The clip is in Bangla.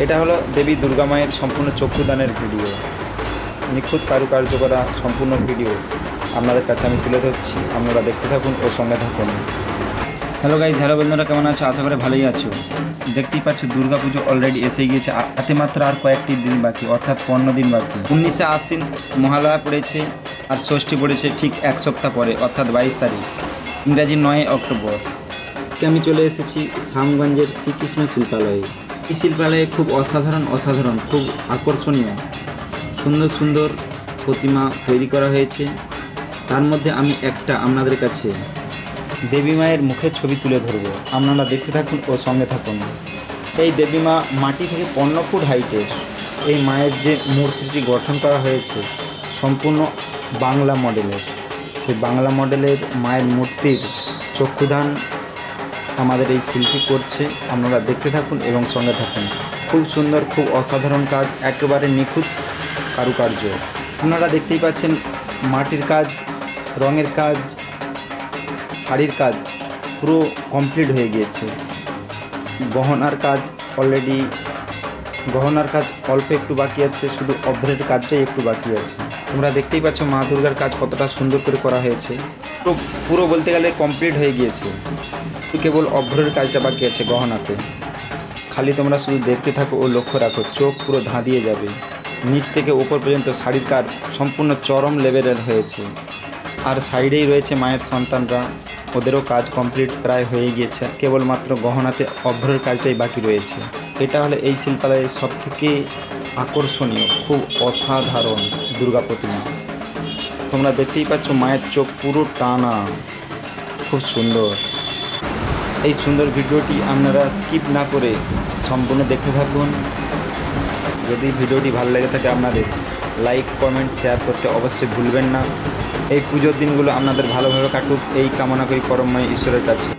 এটা হলো দেবী দুর্গা মায়ের সম্পূর্ণ চক্ষুদানের ভিডিও, নিখুঁত কারুকার্য করা সম্পূর্ণ ভিডিও আপনাদের কাছে আমি তুলে ধরছি। আপনারা দেখতে থাকুন ও সঙ্গে থাকুন। হ্যালো গাইজ, হ্যালো বন্ধুরা, কেমন আছো? আশা করে ভালোই আছো। দেখতেই পাচ্ছ দুর্গা পুজো অলরেডি এসে গিয়েছে, হাতে মাত্র আর কয়েকটি দিন বাকি, অর্থাৎ 15 দিন বাকি। 19শে আশ্বিন মহালয়া পড়েছে আর ষষ্ঠী পড়েছে ঠিক এক সপ্তাহ পরে, অর্থাৎ 22 তারিখ, ইংরাজি 9 অক্টোবর। আমি চলে এসেছি শ্যামগঞ্জের শ্রীকৃষ্ণ শিল্পালয়ে। এই শিল্পালয়ে খুব অসাধারণ খুব আকর্ষণীয় সুন্দর সুন্দর প্রতিমা তৈরি করা হয়েছে। তার মধ্যে আমি একটা আপনাদের কাছে দেবী মায়ের মুখের ছবি তুলে ধরব, আপনারা দেখতে থাকুন ও সঙ্গে থাকুন। এই দেবী মা মাটি থেকে 15 ফুট হাইটের। এই মায়ের যে মূর্তিটি গঠন করা হয়েছে সম্পূর্ণ বাংলা মডেলের। সেই বাংলা মডেলের মায়ের মূর্তির চক্ষুদান আমাদের এই শিল্পী করছে, আপনারা দেখতে থাকুন এবং সঙ্গে থাকুন। খুব সুন্দর, খুব অসাধারণ কাজ, একেবারে নিখুঁত কারুকার্য। আপনারা দেখতেই পাচ্ছেন মাটির কাজ, রঙের কাজ, শাড়ির কাজ পুরো কমপ্লিট হয়ে গিয়েছে। গহনার কাজ অল্প একটু বাকি আছে, শুধু অভ্রের কাজটাই একটু বাকি আছে। তোমরা দেখতেই পাচ্ছ মা দুর্গার কাজ কতটা সুন্দর করে করা হয়েছে। পুরো বলতে গেলে কমপ্লিট হয়ে গিয়েছে, কেবল অভ্রের কাজটা বাকি আছে গহনাতে। খালি তোমরা শুধু দেখতে থাকো ও লক্ষ্য রাখো, চোখ পুরো ধাঁধিয়ে যাবে। নিচ থেকে উপর পর্যন্ত শাড়ির কাজ সম্পূর্ণ চরম লেভেলের হয়েছে। আর সাইডেই রয়েছে মায়ের সন্তানরা, ওদেরও কাজ কমপ্লিট প্রায় হয়ে গিয়েছে, কেবলমাত্র গহনাতে অভ্রের কাজটাই বাকি রয়েছে। এটা হলো এই শিল্পালয়ের সবথেকে আকর্ষণীয়, খুব অসাধারণ দুর্গা প্রতিমা। তোমরা দেখতেই পাচ্ছ মায়ের চোখ পুরো টানা, খুব সুন্দর। এই সুন্দর ভিডিওটি আপনারা স্কিপ না করে সম্পূর্ণ দেখতে থাকুন। যদি ভিডিওটি ভালো লেগে থাকে আপনাদের লাইক, কমেন্ট, শেয়ার করতে অবশ্যই ভুলবেন না। এই পুজোর দিনগুলো আপনাদের ভালোভাবে কাটুক এই কামনা করি পরমময় ঈশ্বরের কাছে।